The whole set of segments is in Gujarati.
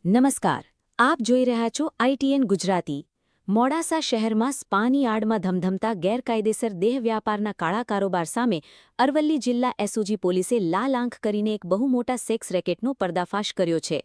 નમસ્કાર, આપ જોઈ રહ્યા છો ITN ગુજરાતી. મોડાસા શહેરમાં સ્પાની આડમાં ધમધમતા ગેરકાયદેસર દેહ વ્યાપારના કાળા કારોબાર સામે અરવલ્લી જિલ્લા એસઓજી પોલીસે લાલ આંખ કરીને એક બહુ મોટા સેક્સ રેકેટનો પર્દાફાશ કર્યો છે.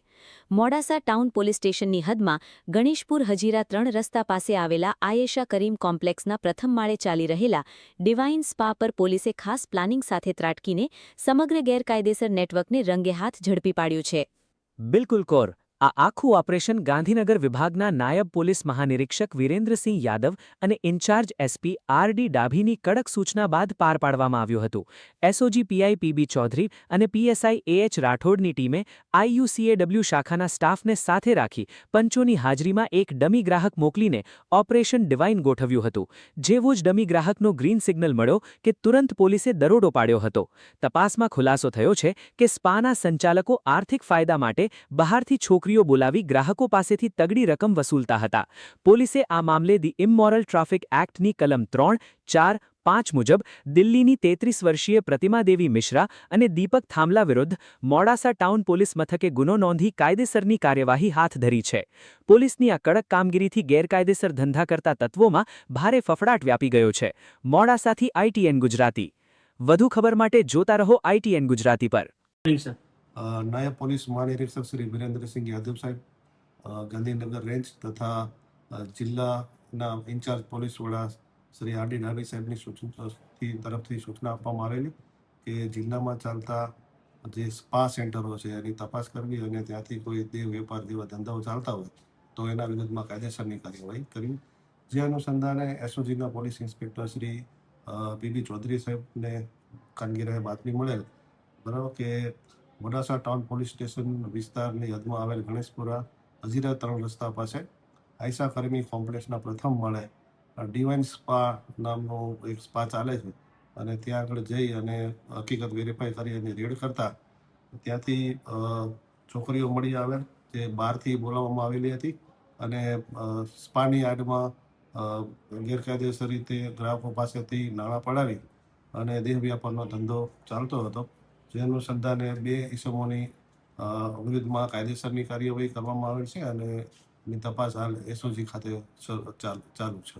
મોડાસા ટાઉન પોલીસ સ્ટેશનની હદમાં ગણેશપુર હજીરા 3 રસ્તા પાસે આવેલા આયેશા કરીમ કોમ્પ્લેક્સના પ્રથમ માળે ચાલી રહેલા ડિવાઇન સ્પા પર પોલીસે ખાસ પ્લાનિંગ સાથે ત્રાટકીને સમગ્ર ગેરકાયદેસર નેટવર્કને રંગેહાથ ઝડપી પાડ્યું છે. બિલકુલ કોર આ આખું ઓપરેશન ગાંધીનગર વિભાગના નાયબ પોલીસ મહાનિરીક્ષક વિરેન્દ્રસિંહ યાદવ અને ઇન્ચાર્જ એસપી આરડી ડાભીની કડક સૂચના બાદ પાર પાડવામાં આવ્યું હતું. એસઓજી પીઆઈ પીબી ચૌધરી અને પીએસઆઈ એએચ રાઠોડની ટીમે આઈયુસીએડબ્લ્યુ શાખાના સ્ટાફને સાથે રાખી પંચોની હાજરીમાં એક ડમી ગ્રાહક મોકલીને ઓપરેશન ડિવાઇન ગોઠવ્યું હતું. જેવો જ ડમી ગ્રાહકનો ગ્રીન સિગ્નલ મળ્યો કે તુરંત પોલીસે દરોડો પાડ્યો હતો. તપાસમાં ખુલાસો થયો છે કે સ્પાના સંચાલકો આર્થિક ફાયદા માટે બહારથી છોકરીઓ બોલાવી ગ્રાહકો પાસેથી તગડી રકમ વસૂલતા હતા. પોલીસે આ મામલે ધી ઇમમોરલ ટ્રાફિક એક્ટની કલમ 3, 4, 5 મુજબ દિલ્હીની 33 વર્ષીય પ્રતિમાદેવી મિશ્રા અને દીપક થામલા વિરુદ્ધ મોડાસા ટાઉન પોલીસ મથકે ગુનો નોંધી કાયદેસરની કાર્યવાહી હાથ ધરી છે. પોલીસની આ કડક કામગીરીથી ગેરકાયદેસર ધંધા કરતા તત્વોમાં ભારે ફફડાટ વ્યાપી ગયો છે. મોડાસાથી ITN ગુજરાતી. વધુ ખબર માટે જોતા રહો ITN ગુજરાતી પર. નાયબ પોલીસ મહાનિરીક્ષક શ્રી વિરેન્દ્રસિંહ યાદવ સાહેબ, ગાંધીનગર રેન્જ તથા જિલ્લાના ઇન્ચાર્જ પોલીસ વડા શ્રી આરડી ડાભી સાહેબની તરફથી સૂચના આપવામાં આવેલી કે જિલ્લામાં ચાલતા જે સ્પા સેન્ટરો છે એની તપાસ કરવી અને ત્યાંથી કોઈ દેહ વેપાર જેવા ધંધાઓ ચાલતા હોય તો એના વિરુદ્ધમાં કાયદેસરની કાર્યવાહી કરવી. જે અનુસંધાને એસઓજીના police inspector Shri P B Chaudhari સાહેબને કામગીરીએ બાતમી મળેલ બરાબર કે મોડાસા ટાઉન પોલીસ સ્ટેશન વિસ્તારની હદમાં આવેલ ગણેશપુરા હજીરા 3 રસ્તા પાસે આયશા કરીમી કોમ્પ્લેક્સના પ્રથમ માળે ડિવાઇન સ્પા નામનો એક સ્પા ચાલે છે અને ત્યાં આગળ જઈ અને હકીકત વેરીફાઈ કરી અને રેડ કરતા ત્યાંથી છોકરીઓ મળી આવેલ જે બહારથી બોલાવવામાં આવેલી હતી અને સ્પાની આડમાં ગેરકાયદેસર રીતે ગ્રાહકો પાસેથી નાણાં પડાવી અને દેહ વ્યાપારનો ધંધો ચાલતો હતો. જે અનુસંધાને 2 ઇસમોની વિરુદ્ધમાં કાયદેસરની કાર્યવાહી કરવામાં આવેલ છે અને એની તપાસ હાલ એસઓજી ખાતે ચાલુ છે.